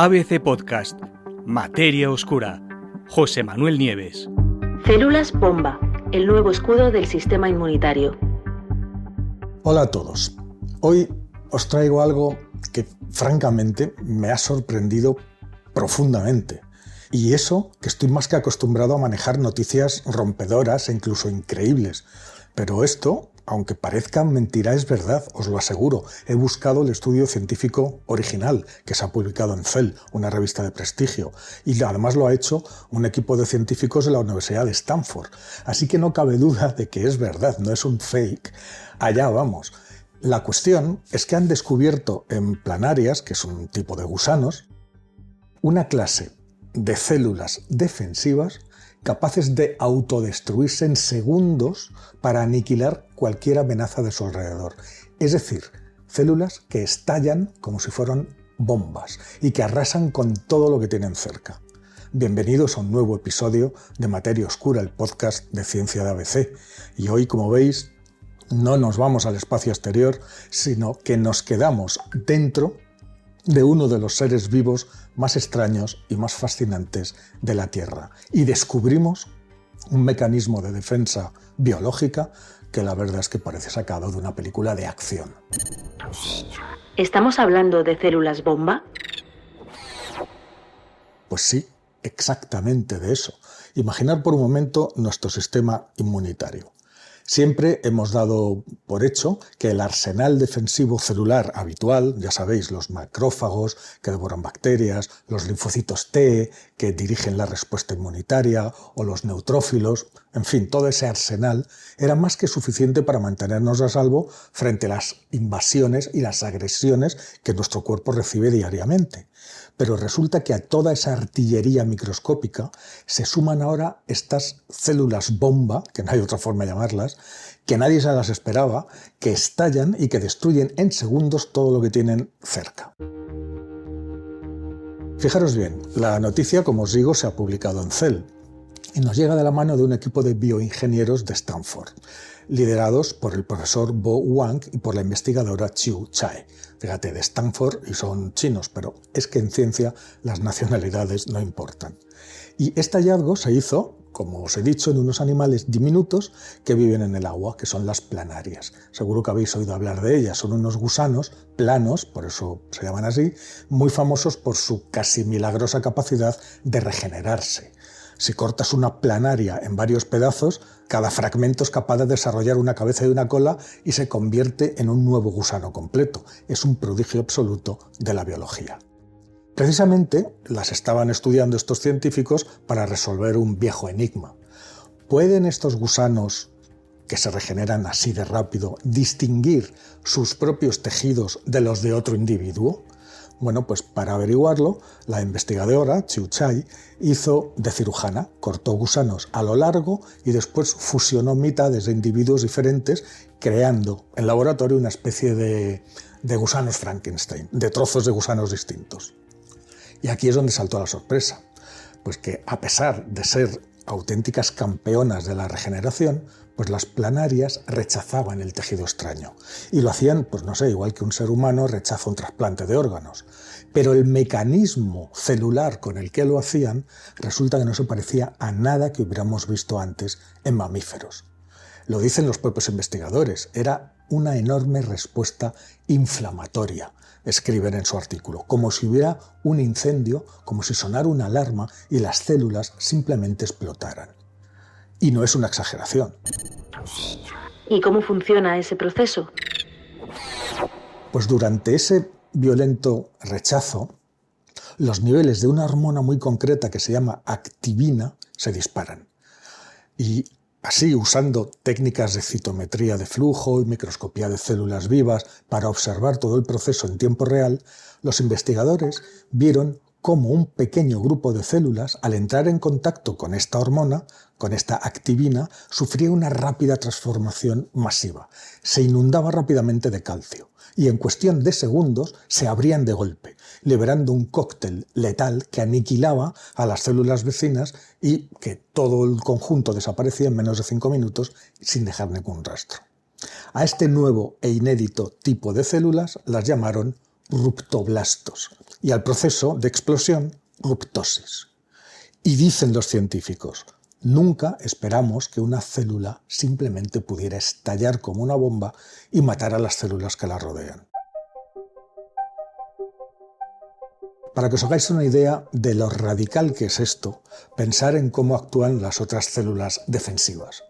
ABC Podcast, Materia Oscura, José Manuel Nieves. Células bomba, el nuevo escudo del sistema inmunitario. Hola a todos. Hoy os traigo algo que francamente me ha sorprendido profundamente. Y eso que estoy más que acostumbrado a manejar noticias rompedoras e incluso increíbles. Pero esto, aunque parezca mentira, es verdad, os lo aseguro. He buscado el estudio científico original que se ha publicado en Cell, una revista de prestigio, y además lo ha hecho un equipo de científicos de la Universidad de Stanford. Así que no cabe duda de que es verdad, no es un fake. Allá vamos. La cuestión es que han descubierto en planarias, que es un tipo de gusanos, una clase de células defensivas capaces de autodestruirse en segundos para aniquilar cualquier amenaza de su alrededor. Es decir, células que estallan como si fueran bombas y que arrasan con todo lo que tienen cerca. Bienvenidos a un nuevo episodio de Materia Oscura, el podcast de ciencia de ABC. Y hoy, como veis, no nos vamos al espacio exterior, sino que nos quedamos dentro de uno de los seres vivos más extraños y más fascinantes de la Tierra. Y descubrimos un mecanismo de defensa biológica que la verdad es que parece sacado de una película de acción. ¿Estamos hablando de células bomba? Pues sí, exactamente de eso. Imaginar por un momento nuestro sistema inmunitario. Siempre hemos dado por hecho que el arsenal defensivo celular habitual, ya sabéis, los macrófagos que devoran bacterias, los linfocitos T que dirigen la respuesta inmunitaria o los neutrófilos, en fin, todo ese arsenal era más que suficiente para mantenernos a salvo frente a las invasiones y las agresiones que nuestro cuerpo recibe diariamente. Pero resulta que a toda esa artillería microscópica se suman ahora estas células bomba, que no hay otra forma de llamarlas, que nadie se las esperaba, que estallan y que destruyen en segundos todo lo que tienen cerca. Fijaros bien, la noticia, como os digo, se ha publicado en Cell y nos llega de la mano de un equipo de bioingenieros de Stanford, liderados por el profesor Bo Wang y por la investigadora Qiu Chai. Fíjate, de Stanford y son chinos, pero es que en ciencia las nacionalidades no importan. Y este hallazgo se hizo, como os he dicho, en unos animales diminutos que viven en el agua, que son las planarias. Seguro que habéis oído hablar de ellas. Son unos gusanos planos, por eso se llaman así, muy famosos por su casi milagrosa capacidad de regenerarse. Si cortas una planaria en varios pedazos, cada fragmento es capaz de desarrollar una cabeza y una cola y se convierte en un nuevo gusano completo. Es un prodigio absoluto de la biología. Precisamente las estaban estudiando estos científicos para resolver un viejo enigma. ¿Pueden estos gusanos, que se regeneran así de rápido, distinguir sus propios tejidos de los de otro individuo? Bueno, pues para averiguarlo, la investigadora Qiu Chai hizo de cirujana, cortó gusanos a lo largo y después fusionó mitades de individuos diferentes, creando en laboratorio una especie de gusanos Frankenstein, de trozos de gusanos distintos. Y aquí es donde saltó la sorpresa, pues que a pesar de ser auténticas campeonas de la regeneración, pues las planarias rechazaban el tejido extraño. Y lo hacían, pues no sé, igual que un ser humano rechaza un trasplante de órganos. Pero el mecanismo celular con el que lo hacían resulta que no se parecía a nada que hubiéramos visto antes en mamíferos. Lo dicen los propios investigadores, era una enorme respuesta inflamatoria, escriben en su artículo, como si hubiera un incendio, como si sonara una alarma y las células simplemente explotaran. Y no es una exageración. ¿Y cómo funciona ese proceso? Pues durante ese violento rechazo, los niveles de una hormona muy concreta que se llama activina se disparan. Y así, usando técnicas de citometría de flujo y microscopía de células vivas para observar todo el proceso en tiempo real, los investigadores vieron cómo un pequeño grupo de células, al entrar en contacto con esta hormona, con esta activina, sufría una rápida transformación masiva. Se inundaba rápidamente de calcio y en cuestión de segundos se abrían de golpe, liberando un cóctel letal que aniquilaba a las células vecinas y que todo el conjunto desaparecía en menos de 5 minutos sin dejar ningún rastro. A este nuevo e inédito tipo de células las llamaron ruptoblastos y al proceso de explosión, ruptosis. Y dicen los científicos, nunca esperamos que una célula simplemente pudiera estallar como una bomba y matar a las células que la rodean. Para que os hagáis una idea de lo radical que es esto, pensar en cómo actúan las otras células defensivas.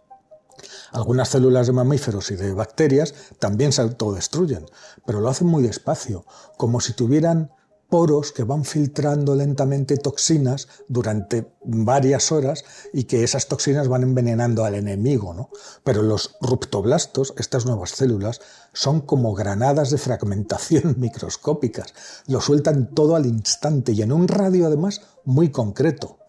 Algunas células de mamíferos y de bacterias también se autodestruyen, pero lo hacen muy despacio, como si tuvieran poros que van filtrando lentamente toxinas durante varias horas y que esas toxinas van envenenando al enemigo, ¿no? Pero los ruptoblastos, estas nuevas células, son como granadas de fragmentación microscópicas. Lo sueltan todo al instante y en un radio además muy concreto.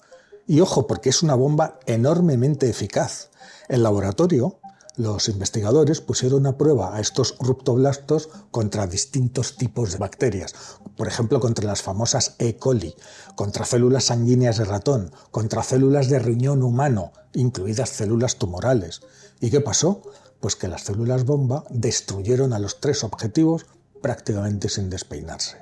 Y ojo, porque es una bomba enormemente eficaz. En laboratorio, los investigadores pusieron a prueba a estos ruptoblastos contra distintos tipos de bacterias, por ejemplo, contra las famosas E. coli, contra células sanguíneas de ratón, contra células de riñón humano, incluidas células tumorales. ¿Y qué pasó? Pues que las células bomba destruyeron a los 3 objetivos prácticamente sin despeinarse.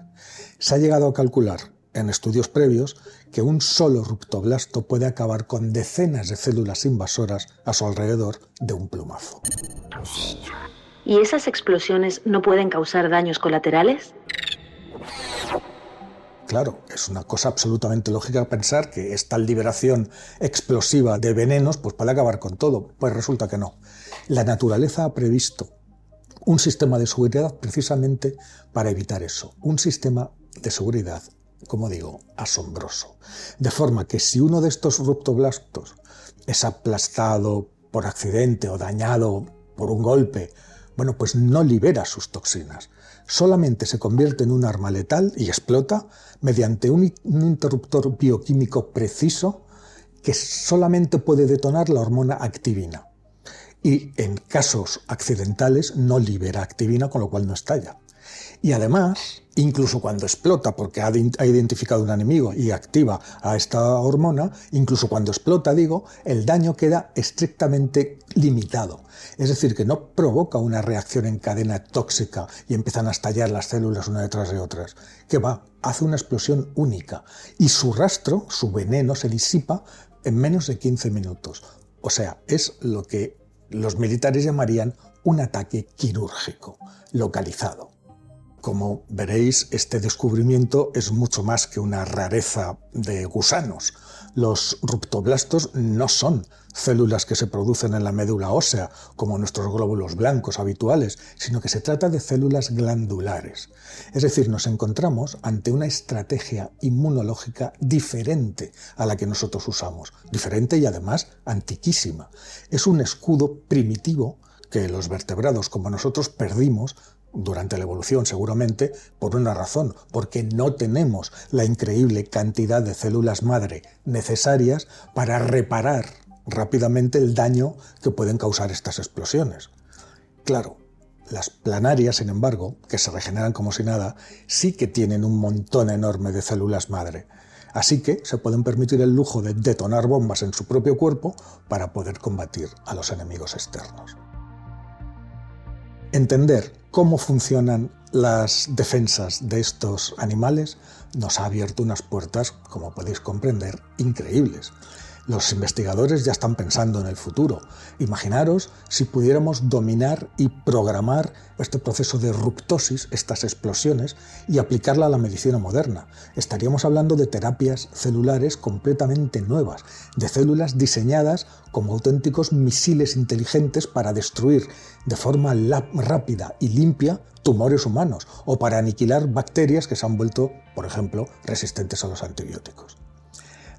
Se ha llegado a calcular en estudios previos que un solo ruptoblasto puede acabar con decenas de células invasoras a su alrededor de un plumazo. ¿Y esas explosiones no pueden causar daños colaterales? Claro, es una cosa absolutamente lógica pensar que esta liberación explosiva de venenos pues puede acabar con todo. Pues resulta que no. La naturaleza ha previsto un sistema de seguridad precisamente para evitar eso. Un sistema de seguridad, como digo, asombroso. De forma que si uno de estos ruptoblastos es aplastado por accidente o dañado por un golpe, bueno, pues no libera sus toxinas. Solamente se convierte en un arma letal y explota mediante un interruptor bioquímico preciso que solamente puede detonar la hormona activina. Y en casos accidentales no libera activina, con lo cual no estalla. Y además, incluso cuando explota, porque ha identificado un enemigo y activa a esta hormona, incluso cuando explota, el daño queda estrictamente limitado. Es decir, que no provoca una reacción en cadena tóxica y empiezan a estallar las células una detrás de otras. Que va, hace una explosión única y su rastro, su veneno, se disipa en menos de 15 minutos. O sea, es lo que los militares llamarían un ataque quirúrgico, localizado. Como veréis, este descubrimiento es mucho más que una rareza de gusanos. Los ruptoblastos no son células que se producen en la médula ósea, como nuestros glóbulos blancos habituales, sino que se trata de células glandulares. Es decir, nos encontramos ante una estrategia inmunológica diferente a la que nosotros usamos, diferente y además antiquísima. Es un escudo primitivo que los vertebrados como nosotros perdimos durante la evolución, seguramente por una razón, porque no tenemos la increíble cantidad de células madre necesarias para reparar rápidamente el daño que pueden causar estas explosiones. Claro, las planarias, sin embargo, que se regeneran como si nada, sí que tienen un montón enorme de células madre. Así que se pueden permitir el lujo de detonar bombas en su propio cuerpo para poder combatir a los enemigos externos. Entender cómo funcionan las defensas de estos animales nos ha abierto unas puertas, como podéis comprender, increíbles. Los investigadores ya están pensando en el futuro. Imaginaros si pudiéramos dominar y programar este proceso de ruptosis, estas explosiones, y aplicarla a la medicina moderna. Estaríamos hablando de terapias celulares completamente nuevas, de células diseñadas como auténticos misiles inteligentes para destruir de forma rápida y limpia tumores humanos o para aniquilar bacterias que se han vuelto, por ejemplo, resistentes a los antibióticos.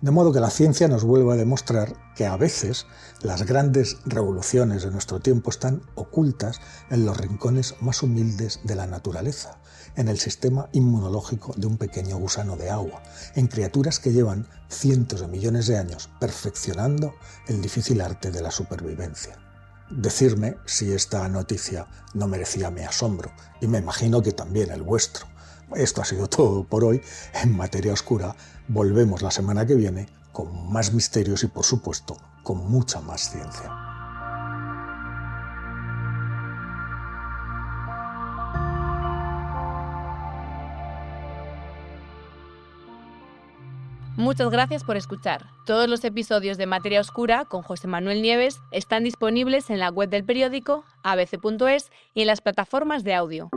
De modo que la ciencia nos vuelve a demostrar que a veces las grandes revoluciones de nuestro tiempo están ocultas en los rincones más humildes de la naturaleza, en el sistema inmunológico de un pequeño gusano de agua, en criaturas que llevan cientos de millones de años perfeccionando el difícil arte de la supervivencia. Decidme si esta noticia no merecía mi asombro, y me imagino que también el vuestro. Esto ha sido todo por hoy en Materia Oscura. Volvemos la semana que viene con más misterios y, por supuesto, con mucha más ciencia. Muchas gracias por escuchar. Todos los episodios de Materia Oscura con José Manuel Nieves están disponibles en la web del periódico, abc.es y en las plataformas de audio.